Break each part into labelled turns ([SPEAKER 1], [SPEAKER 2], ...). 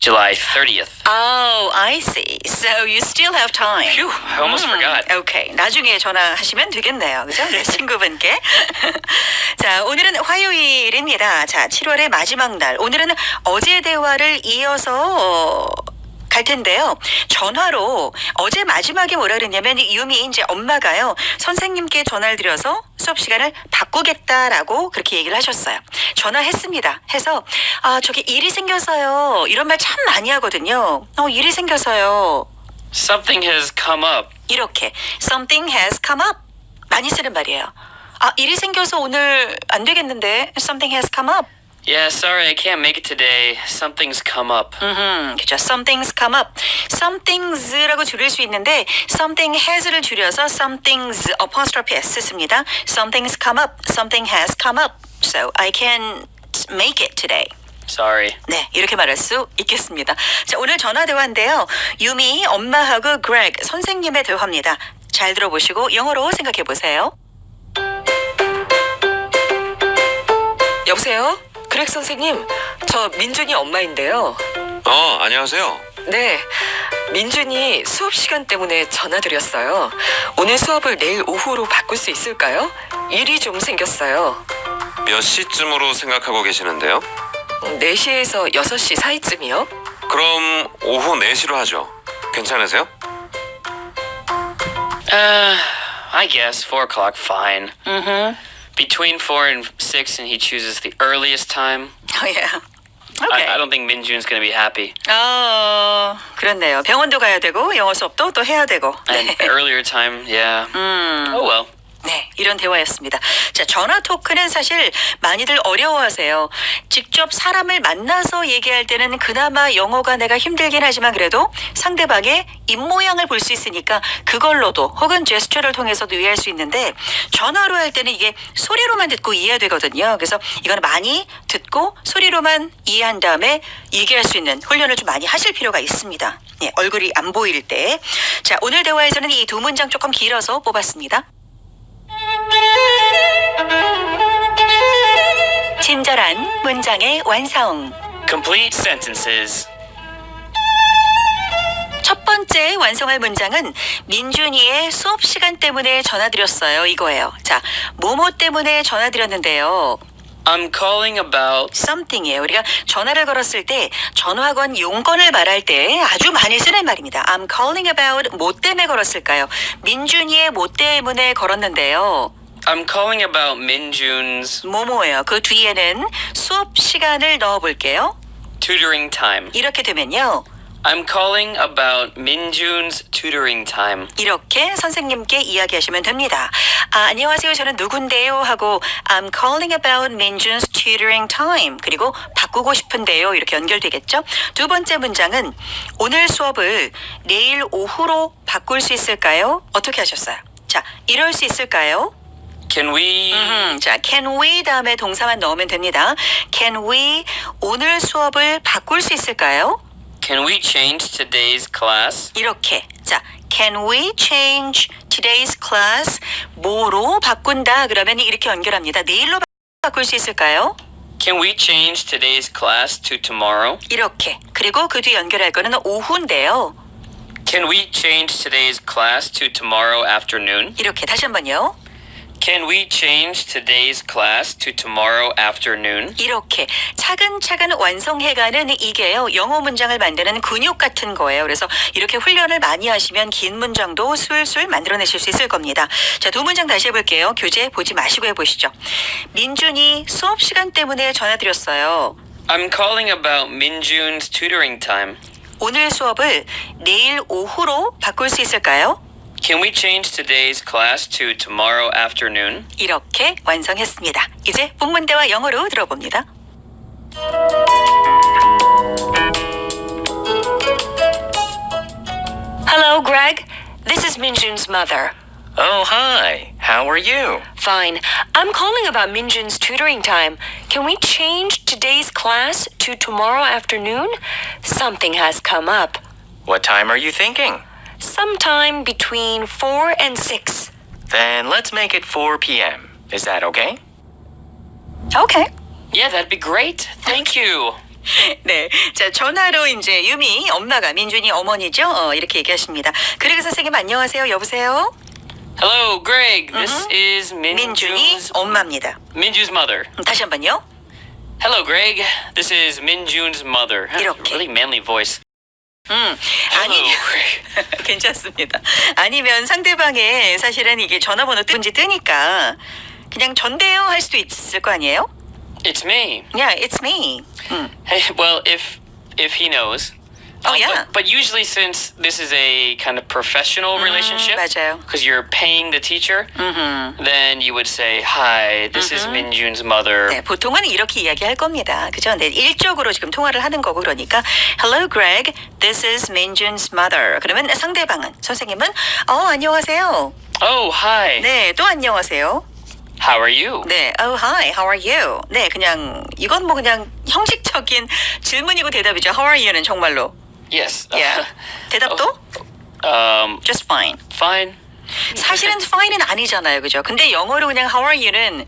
[SPEAKER 1] July 30th.
[SPEAKER 2] Oh, I see. So you still have time.
[SPEAKER 1] Phew, I almost forgot.
[SPEAKER 2] 오케이. 나중에 전화하시면 되겠네요. 그죠? 네, 친구분께. 자, 오늘은 화요일입니다. 자, 7월의 마지막 날. 오늘은 어제 대화를 이어서 갈 텐데요. 전화로 어제 마지막에 뭐라 그랬냐면 유미 이제 엄마가요. 선생님께 전화를 드려서 수업 시간을 바꾸겠다라고 그렇게 얘기를 하셨어요. 전화했습니다. 해서 저기 일이 생겨서요. 이런 말 참 많이 하거든요. 일이 생겨서요.
[SPEAKER 1] Something has come up.
[SPEAKER 2] 이렇게 something has come up 많이 쓰는 말이에요. 일이 생겨서 오늘 안 되겠는데 something has come up.
[SPEAKER 1] Yeah, sorry, I can't make it today. Something's come up.
[SPEAKER 2] 그죠. Something's come up. Somethings라고 줄일 수 있는데 something has를 줄여서 something's apostrophe s 씁니다. Something's come up. Something has come up. So I can't make it today.
[SPEAKER 1] Sorry.
[SPEAKER 2] 네, 이렇게 말할 수 있겠습니다. 자, 오늘 전화 대화인데요. 유미 엄마하고 Greg 선생님의 대화입니다. 잘 들어보시고 영어로 생각해 보세요.
[SPEAKER 3] 여보세요? 그렉 선생님, 저 민준이 엄마인데요.
[SPEAKER 4] 안녕하세요.
[SPEAKER 3] 네, 민준이 수업 시간 때문에 전화드렸어요. 오늘 수업을 내일 오후로 바꿀 수 있을까요? 일이 좀 생겼어요.
[SPEAKER 4] 몇 시쯤으로 생각하고 계시는데요?
[SPEAKER 3] 4시에서 6시 사이쯤이요?
[SPEAKER 4] 그럼 오후 4시로 하죠. 괜찮으세요?
[SPEAKER 1] I guess 4 o'clock, fine. Between 4 and 6, and he chooses the earliest time.
[SPEAKER 2] yeah. Okay.
[SPEAKER 1] I don't think Minjun's going to be happy.
[SPEAKER 2] 그렇네요. 병원도 가야 되고 영어 수업도 또 해야 되고.
[SPEAKER 1] And earlier time, yeah. Oh well.
[SPEAKER 2] 네, 이런 대화였습니다. 자, 전화 토크는 사실 많이들 어려워하세요. 직접 사람을 만나서 얘기할 때는 그나마 영어가 내가 힘들긴 하지만 그래도 상대방의 입모양을 볼 수 있으니까 그걸로도 혹은 제스처를 통해서도 이해할 수 있는데 전화로 할 때는 이게 소리로만 듣고 이해해야 되거든요. 그래서 이거는 많이 듣고 소리로만 이해한 다음에 얘기할 수 있는 훈련을 좀 많이 하실 필요가 있습니다. 네, 얼굴이 안 보일 때. 자, 오늘 대화에서는 이 두 문장 조금 길어서 뽑았습니다. 친절한 문장의 완성.
[SPEAKER 1] Complete sentences.
[SPEAKER 2] 첫 번째 완성할 문장은 민준이의 수업 시간 때문에 전화드렸어요. 이거예요. 자, 뭐뭐 때문에 전화드렸는데요.
[SPEAKER 1] I'm calling about.
[SPEAKER 2] something이에요. 우리가 전화를 걸었을 때 전화건 용건을 말할 때 아주 많이 쓰는 말입니다. I'm calling about 뭐 때문에 걸었을까요? 민준이의 뭐 때문에 걸었는데요.
[SPEAKER 1] I'm calling about Minjun's
[SPEAKER 2] 뭐뭐예요. 그 뒤에는 수업 시간을 넣어볼게요.
[SPEAKER 1] tutoring time.
[SPEAKER 2] 이렇게 되면요.
[SPEAKER 1] I'm calling about Minjun's tutoring time.
[SPEAKER 2] 이렇게 선생님께 이야기하시면 됩니다. 안녕하세요. 저는 누군데요 하고 I'm calling about Minjun's tutoring time. 그리고 바꾸고 싶은데요. 이렇게 연결되겠죠. 두 번째 문장은 오늘 수업을 내일 오후로 바꿀 수 있을까요? 어떻게 하셨어요? 자, 이럴 수 있을까요?
[SPEAKER 1] Can we?
[SPEAKER 2] 자, can we 다음에 동사만 넣으면 됩니다. Can we 오늘 수업을 바꿀 수 있을까요?
[SPEAKER 1] Can we change today's class?
[SPEAKER 2] 이렇게. 자, can we change today's class? 뭐로 바꾼다? 그러면 이렇게 연결합니다. 내일로 바꿀 수 있을까요?
[SPEAKER 1] Can we change today's class to tomorrow?
[SPEAKER 2] 이렇게. 그리고 그 뒤 연결할 거는 오후인데요.
[SPEAKER 1] Can we change today's class to tomorrow afternoon?
[SPEAKER 2] 이렇게 다시 한번요.
[SPEAKER 1] Can we change today's class to tomorrow afternoon?
[SPEAKER 2] 이렇게 차근차근 완성해가는 이게요. 영어 문장을 만드는 근육 같은 거예요. 그래서 이렇게 훈련을 많이 하시면 긴 문장도 술술 만들어내실 수 있을 겁니다. 자, 두 문장 다시 해볼게요. 교재 보지 마시고 해보시죠. 민준이 수업 시간 때문에 전화드렸어요.
[SPEAKER 1] I'm calling about Minjun's tutoring time.
[SPEAKER 2] 오늘 수업을 내일 오후로 바꿀 수 있을까요?
[SPEAKER 1] Can we change today's class to tomorrow afternoon?
[SPEAKER 2] 이렇게 완성했습니다. 이제 본문대화 영어로 들어봅니다.
[SPEAKER 5] Hello, Greg. This is Minjun's mother.
[SPEAKER 6] Oh, hi. How are you?
[SPEAKER 5] Fine. I'm calling about Minjun's tutoring time. Can we change today's class to tomorrow afternoon? Something has come up.
[SPEAKER 6] What time are you thinking?
[SPEAKER 5] Sometime between 4 and 6.
[SPEAKER 6] Then let's make it 4 p.m. Is that okay?
[SPEAKER 2] Okay.
[SPEAKER 1] Yeah, that'd be great. Thank you.
[SPEAKER 2] 네. 자, 전화로 이제 유미 엄마가 민준이 어머니죠. 이렇게 얘기하십니다. 그리고 선생님 안녕하세요. 여보세요?
[SPEAKER 1] Hello, Greg. This is
[SPEAKER 2] 민준이
[SPEAKER 1] Minjun's
[SPEAKER 2] 엄마입니다.
[SPEAKER 1] Minju's mother.
[SPEAKER 2] 다시 한 번요.
[SPEAKER 1] Hello, Greg. This is Minjun's mother.
[SPEAKER 2] 이렇게.
[SPEAKER 1] Really manly voice.
[SPEAKER 2] 아니
[SPEAKER 1] Hello, Greg.
[SPEAKER 2] 괜찮습니다. 아니면 상대방의 사실은 이게 전화번호 뜬지 뜨니까 그냥 전데요 할 수도 있을 거 아니에요?
[SPEAKER 1] It's me.
[SPEAKER 2] Yeah, it's me.
[SPEAKER 1] Hey, well, if he knows.
[SPEAKER 2] Oh, yeah.
[SPEAKER 1] But usually, since this is a kind of professional relationship,
[SPEAKER 2] 맞아요.
[SPEAKER 1] because you're paying the teacher, then you would say, "Hi, this is Minjun's mother."
[SPEAKER 2] 네, 보통은 이렇게 이야기할 겁니다. 그죠? 네, 일적으로 지금 통화를 하는 거고 그러니까 Hello, Greg. This is Minjun's mother. 그러면 상대방은 선생님은 안녕하세요.
[SPEAKER 1] Oh, hi.
[SPEAKER 2] 네, 또 안녕하세요.
[SPEAKER 1] How are you?
[SPEAKER 2] 네, oh hi, how are you? 네, 그냥 이건 뭐 그냥 형식적인 질문이고 대답이죠. How are you는 정말로.
[SPEAKER 1] Yes.
[SPEAKER 2] Yeah. 대답도 just fine.
[SPEAKER 1] Fine.
[SPEAKER 2] 사실은 fine은 아니잖아요, 그죠? 근데 영어로 그냥 how are you는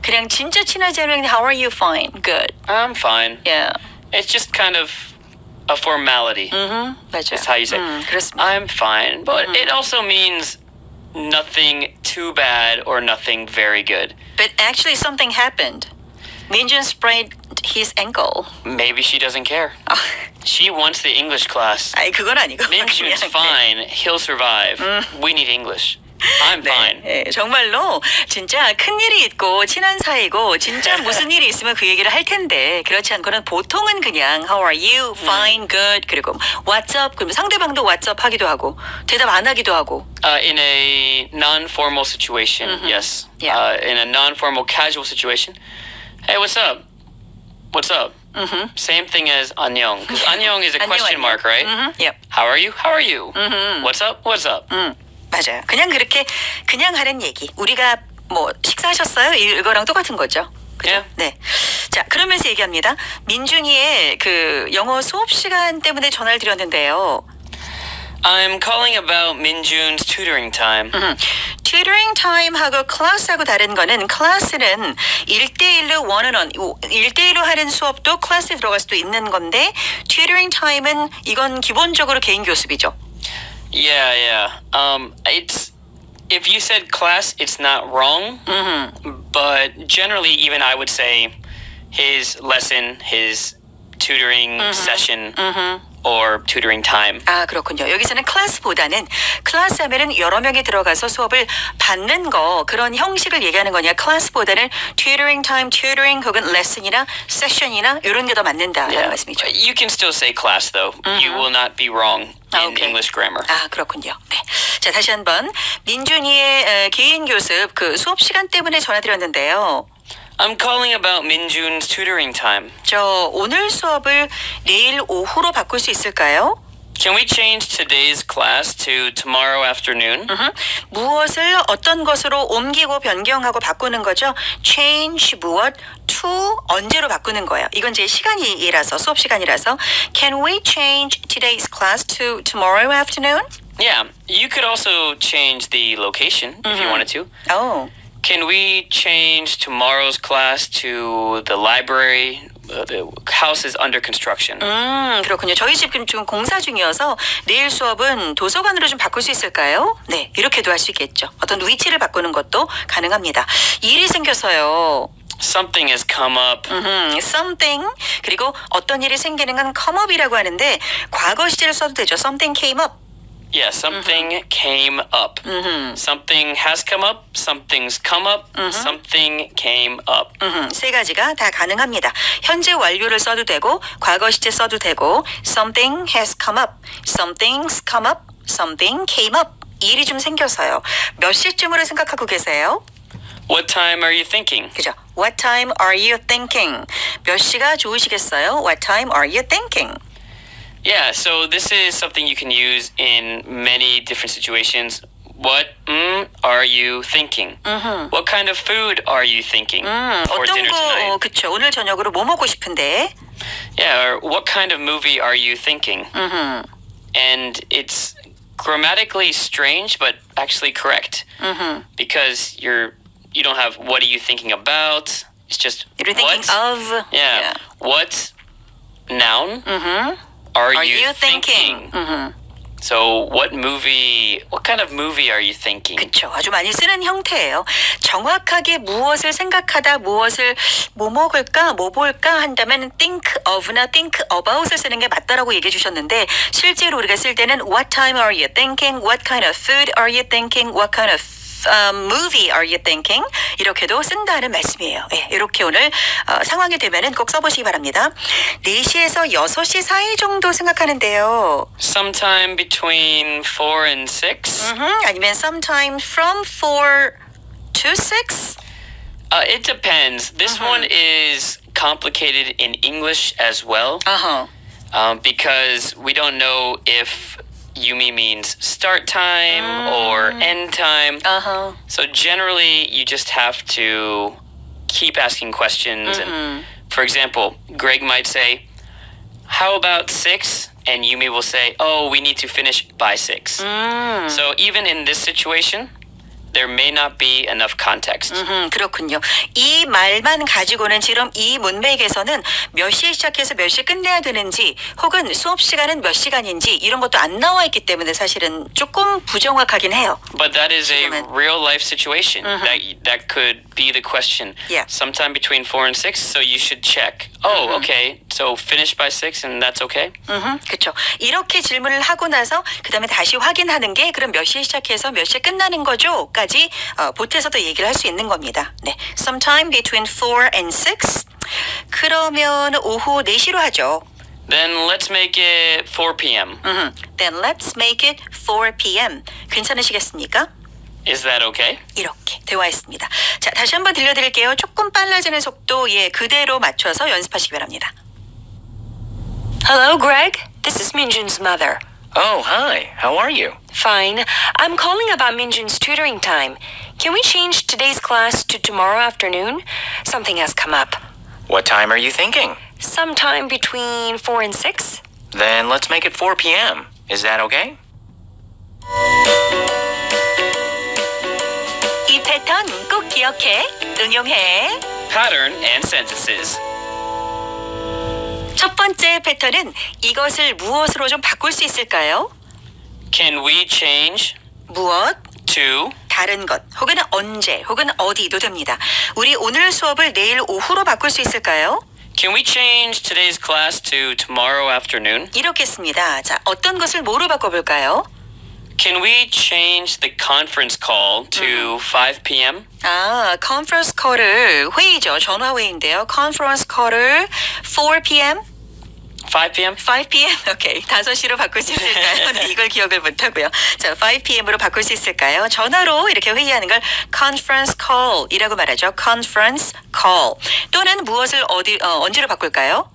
[SPEAKER 2] 그냥 진짜 친하지 않으면 how are you? Fine, good.
[SPEAKER 1] I'm fine.
[SPEAKER 2] Yeah.
[SPEAKER 1] It's just kind of a formality.
[SPEAKER 2] 맞아요.
[SPEAKER 1] That's how you say.
[SPEAKER 2] 그렇습니다.
[SPEAKER 1] I'm fine, but it also means nothing too bad or nothing very good.
[SPEAKER 2] But actually something happened. Minjun sprained his ankle.
[SPEAKER 1] Maybe she doesn't care. She wants the English class.
[SPEAKER 2] 아니 그건 아니고.
[SPEAKER 1] Minjun's
[SPEAKER 2] 그냥,
[SPEAKER 1] fine. He'll survive. We need English. I'm fine.
[SPEAKER 2] 네, 정말로 진짜 큰 일이 있고 친한 사이고 진짜 무슨 일이 있으면 그 얘기를 할 텐데 그렇지 않고는 보통은 그냥 How are you? Fine, good. 그리고 What's up? 그러면 상대방도 What's up 하기도 하고 대답 안 하기도 하고.
[SPEAKER 1] In a non-formal situation, yes.
[SPEAKER 2] Yeah.
[SPEAKER 1] In a non-formal casual situation, hey, what's up? What's up? Same thing as 안녕. Because 안녕 is a question mark, right?
[SPEAKER 2] Yep.
[SPEAKER 1] How are you? How are you? What's up? What's up?
[SPEAKER 2] 맞아요. 그냥 그렇게 그냥 하는 얘기. 우리가 뭐 식사하셨어요? 이거랑 똑같은 거죠. 그죠?
[SPEAKER 1] Yeah.
[SPEAKER 2] 네. 자, 그러면서 얘기합니다. 민준이의 그 영어 수업 시간 때문에 전화를 드렸는데요.
[SPEAKER 1] I'm calling about Minjun's tutoring time.
[SPEAKER 2] tutoring time하고 클래스하고 다른 거는 클래스는 1대1로 원어원 1대1로 하는 수업도 클래스에 들어갈 수도 있는 건데 tutoring time은 이건 기본적으로 개인 교습이죠.
[SPEAKER 1] Yeah. It's if you said class, it's not wrong. But generally, even I would say his lesson, his tutoring session, or tutoring time.
[SPEAKER 2] 아, 그렇군요. 여기서는 클래스보다는 클래스 하면은 여러 명이 들어가서 수업을 받는 거 그런 형식을 얘기하는 거냐. 클래스보다는 tutoring time, tutoring 혹은 레슨이나 세션이나 이런 게 더 맞는다라는 말씀이죠.
[SPEAKER 1] You can still say class though. You will not be wrong in
[SPEAKER 2] Okay.
[SPEAKER 1] English grammar.
[SPEAKER 2] 아, 그렇군요. 네. 자, 다시 한번 민준이의 개인 교습 그 수업 시간 때문에 전화드렸는데요.
[SPEAKER 1] I'm calling about Minjun's tutoring time.
[SPEAKER 2] 저 오늘 수업을 내일 오후로 바꿀 수 있을까요?
[SPEAKER 1] Can we change today's class to tomorrow afternoon?
[SPEAKER 2] 무엇을 어떤 것으로 옮기고 변경하고 바꾸는 거죠. change 무엇 to 언제로 바꾸는 거예요. 이건 제 시간이라서 수업 시간이라서 Can we change today's class to tomorrow afternoon?
[SPEAKER 1] Yeah, you could also change the location if you wanted to.
[SPEAKER 2] Oh.
[SPEAKER 1] Can we change tomorrow's class to the library? The house is under construction.
[SPEAKER 2] 그렇군요. 저희 집 지금 공사 중이어서 내일 수업은 도서관으로 좀 바꿀 수 있을까요? 네, 이렇게도 할 수 있겠죠. 어떤 위치를 바꾸는 것도 가능합니다. 일이 생겨서요.
[SPEAKER 1] Something has come up.
[SPEAKER 2] something 그리고 어떤 일이 생기는 건 come up이라고 하는데 과거 시제를 써도 되죠. something came up.
[SPEAKER 1] Yeah, something came up. Something has come up. Something's come up. Something came up.
[SPEAKER 2] 세 가지가 다 가능합니다. 현재 완료를 써도 되고 과거 시제 써도 되고 something has come up, something's come up, something came up. 일이 좀 생겨서요. 몇 시쯤으로 생각하고 계세요?
[SPEAKER 1] What time are you thinking?
[SPEAKER 2] 그죠? What time are you thinking? 몇 시가 좋으시겠어요? What time are you thinking?
[SPEAKER 1] Yeah, so this is something you can use in many different situations. What are you thinking? What kind of food are you thinking for
[SPEAKER 2] 어떤
[SPEAKER 1] dinner
[SPEAKER 2] 거,
[SPEAKER 1] tonight?
[SPEAKER 2] 그쵸. 오늘 저녁으로 뭐 먹고 싶은데?
[SPEAKER 1] Yeah, or what kind of movie are you thinking? And it's grammatically strange, but actually correct. Because you don't have what are you thinking about? It's just
[SPEAKER 2] You're thinking
[SPEAKER 1] what?
[SPEAKER 2] of.
[SPEAKER 1] Yeah. What noun. Are
[SPEAKER 2] Are
[SPEAKER 1] you
[SPEAKER 2] you thinking?
[SPEAKER 1] So what kind of movie are you thinking?
[SPEAKER 2] 그렇죠. 아주 많이 쓰는 형태예요. 정확하게 무엇을 생각하다 무엇을 뭐 먹을까 뭐 볼까 한다면 think of나 think about을 쓰는 게 맞다라고 얘기해 주셨는데 실제로 우리가 쓸 때는 what time are you thinking? What kind of food are you thinking? What kind of movie are you thinking? 이렇게도 쓴다는 말씀이에요. 예, 이렇게 오늘 상황이 되면은 꼭 써보시기 바랍니다. 4시에서 6시 사이 정도 생각하는데요.
[SPEAKER 1] Sometime between 4 and 6?
[SPEAKER 2] 아니면 sometime from 4 to 6?
[SPEAKER 1] It depends. This one is complicated in English as well. Because we don't know if Yumi means start time or end time. So generally, you just have to keep asking questions. And for example, Greg might say, "How about 6?" And Yumi will say, "Oh, we need to finish by 6." So even in this situation, there may not be enough context.
[SPEAKER 2] 그렇군요. 이 말만 가지고는 지금 이 문맥에서는 몇 시에 시작해서 몇 시에 끝내야 되는지 혹은 수업 시간은 몇 시간인지 이런 것도 안 나와 있기 때문에 사실은 조금 부정확하긴 해요.
[SPEAKER 1] But that is a
[SPEAKER 2] 지금은.
[SPEAKER 1] real life situation. That could be the question.
[SPEAKER 2] Yeah.
[SPEAKER 1] Sometime between 4 and 6, so you should check. Oh, okay. So finish by 6 and that's okay?
[SPEAKER 2] 그렇죠. 이렇게 질문을 하고 나서 그다음에 다시 확인하는 게 그럼 몇 시에 시작해서 몇 시에 끝나는 거죠? 까지 보태서도 얘기를 할 수 있는 겁니다. 네, sometime between 4 and 6. 그러면 오후 4시로 하죠.
[SPEAKER 1] Then let's make it 4 p.m.
[SPEAKER 2] Then let's make it 4 p.m. 괜찮으시겠습니까?
[SPEAKER 1] Is that okay?
[SPEAKER 2] 이렇게 대화했습니다. 자, 다시 한번 들려드릴게요. 조금 빨라지는 속도 그대로 맞춰서 연습하시기 바랍니다.
[SPEAKER 5] Hello, Greg. This is Minjun's mother.
[SPEAKER 6] Oh, hi. How are you?
[SPEAKER 5] Fine. I'm calling about Minjun's tutoring time. Can we change today's class to tomorrow afternoon? Something has come up.
[SPEAKER 6] What time are you thinking?
[SPEAKER 5] Sometime between 4 and 6?
[SPEAKER 6] Then let's make it 4 p.m. Is that okay?
[SPEAKER 2] 이 패턴 꼭 기억해. 응용해.
[SPEAKER 1] Pattern and sentences.
[SPEAKER 2] 첫 번째 패턴은 이것을 무엇으로 좀 바꿀 수 있을까요?
[SPEAKER 1] Can we change
[SPEAKER 2] 무엇?
[SPEAKER 1] to
[SPEAKER 2] 다른 것 혹은 언제 혹은 어디도 됩니다. 우리 오늘 수업을 내일 오후로 바꿀 수 있을까요?
[SPEAKER 1] Can we change today's class to tomorrow afternoon?
[SPEAKER 2] 이렇게 씁니다. 자, 어떤 것을 뭐로 바꿔볼까요?
[SPEAKER 1] Can we change the conference call to 5 p.m.?
[SPEAKER 2] 컨퍼런스 콜을 회의죠. 전화 회의인데요. 컨퍼런스 콜을 4 p.m.
[SPEAKER 1] 5 p.m.?
[SPEAKER 2] 5 p.m. 오케이. 5시로 바꿀 수 있을까요? 네, 이걸 기억을 못하고요. 자, 5 p.m.으로 바꿀 수 있을까요? 전화로 이렇게 회의하는 걸 conference call이라고 말하죠. conference call. 또는 무엇을 언제로 바꿀까요?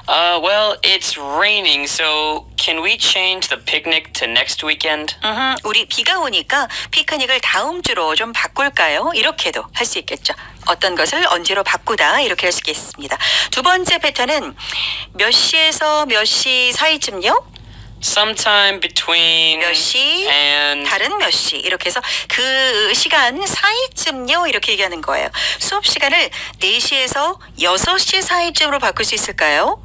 [SPEAKER 1] Well, it's raining, so can we change the picnic to next weekend?
[SPEAKER 2] 우리 비가 오니까 피크닉을 다음 주로 좀 바꿀까요? 이렇게도 할 수 있겠죠. 어떤 것을 언제로 바꾸다 이렇게 할 수 있겠습니다. 두 번째 패턴은 몇 시에서 몇 시 사이쯤요?
[SPEAKER 1] Sometime between
[SPEAKER 2] 몇 시,
[SPEAKER 1] and
[SPEAKER 2] 다른 몇 시 이렇게 해서 그 시간 사이쯤요 이렇게 얘기하는 거예요. 수업 시간을 4시에서 6시 사이쯤으로 바꿀 수 있을까요?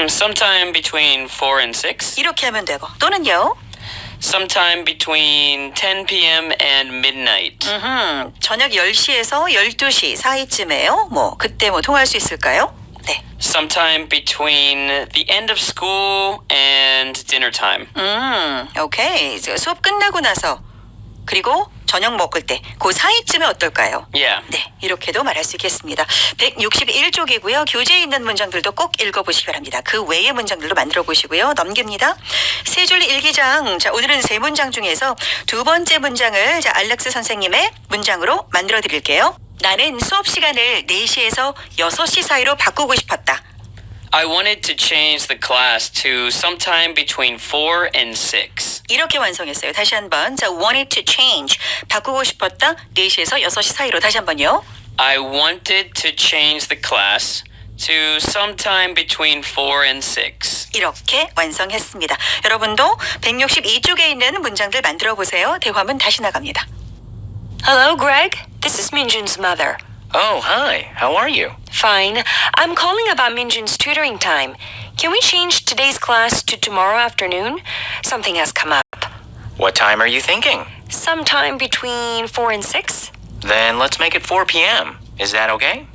[SPEAKER 1] sometime between 4 and 6.
[SPEAKER 2] 이렇게 하면 되고 또는요.
[SPEAKER 1] Sometime between 10 p.m. and midnight.
[SPEAKER 2] 저녁 10시에서 12시 사이쯤에요. 그때 통화할 수 있을까요? 네.
[SPEAKER 1] Sometime between the end of school and dinner time.
[SPEAKER 2] 오케이. 수업 끝나고 나서 그리고 저녁 먹을 때 그 사이쯤에 어떨까요?
[SPEAKER 1] Yeah.
[SPEAKER 2] 네, 이렇게도 말할 수 있겠습니다. 161쪽이고요. 교재에 있는 문장들도 꼭 읽어보시기 바랍니다. 그 외의 문장들도 만들어 보시고요. 넘깁니다. 세 줄 일기장. 자, 오늘은 세 문장 중에서 두 번째 문장을 알렉스 선생님의 문장으로 만들어 드릴게요. 나는 수업 시간을 4시에서 6시 사이로 바꾸고 싶었다.
[SPEAKER 1] I wanted to change the class to sometime between 4 and 6.
[SPEAKER 2] 이렇게 완성했어요. 다시 한번. 자, wanted to change. 바꾸고 싶었다. 4시에서 6시 사이로 다시 한번요.
[SPEAKER 1] I wanted to change the class to sometime between 4 and 6.
[SPEAKER 2] 이렇게 완성했습니다. 여러분도 162쪽에 있는 문장들 만들어 보세요. 대화문 다시 나갑니다.
[SPEAKER 5] Hello, Greg. This is Minjun's mother.
[SPEAKER 6] Oh, hi. How are you?
[SPEAKER 5] Fine. I'm calling about Minjun's tutoring time. Can we change today's class to tomorrow afternoon? Something has come up.
[SPEAKER 6] What time are you thinking?
[SPEAKER 5] Sometime between 4 and 6?
[SPEAKER 6] Then let's make it 4 p.m. Is that okay?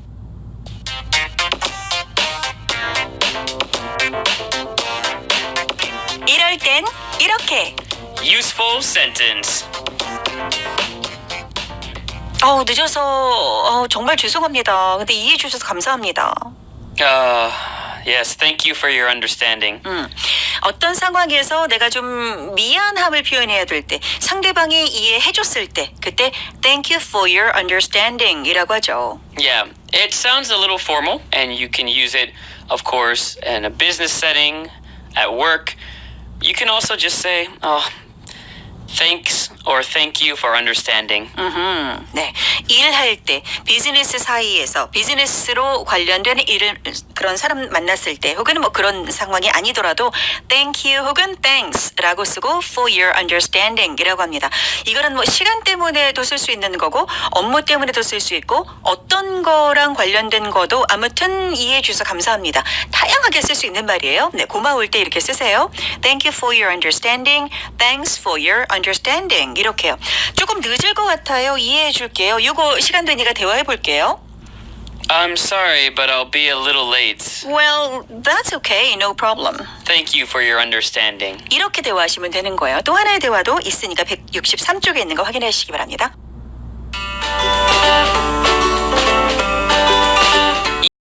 [SPEAKER 2] 이럴 땐 이렇게.
[SPEAKER 1] Useful sentence.
[SPEAKER 2] 늦어서 정말 죄송합니다. 근데 이해해 주셔서 감사합니다.
[SPEAKER 1] Yes, thank you for your understanding.
[SPEAKER 2] 어떤 상황에서 내가 좀 미안함을 표현해야 될 때, 상대방이 이해해 줬을 때, 그때 thank you for your understanding 이라고 하죠.
[SPEAKER 1] Yeah, it sounds a little formal, and you can use it, of course, in a business setting, at work. You can also just say, thanks or thank you for understanding.
[SPEAKER 2] 네. 일할 때, 비즈니스 사이에서 비즈니스로 관련된 그런 사람 만났을 때, 혹은 뭐 그런 상황이 아니더라도 thank you 혹은 thanks라고 쓰고 for your understanding이라고 합니다. 이거는 뭐 시간 때문에도 쓸 수 있는 거고 업무 때문에도 쓸 수 있고 어떤 거랑 관련된 거도 아무튼 이해해 주셔서 감사합니다. 다양하게 쓸 수 있는 말이에요. 네, 고마울 때 이렇게 쓰세요. Thank you for your understanding. Thanks for your understanding. 이렇게요. 조금 늦을 것 같아요. 이해해 줄게요. 이거 시간 되니까 대화해 볼게요.
[SPEAKER 1] I'm sorry, but I'll be a little late.
[SPEAKER 2] Well, that's okay. No problem.
[SPEAKER 1] Thank you for your understanding.
[SPEAKER 2] 이렇게 대화하시면 되는 거예요. 또 하나의 대화도 있으니까 163쪽에 있는 거 확인해 주시기 바랍니다.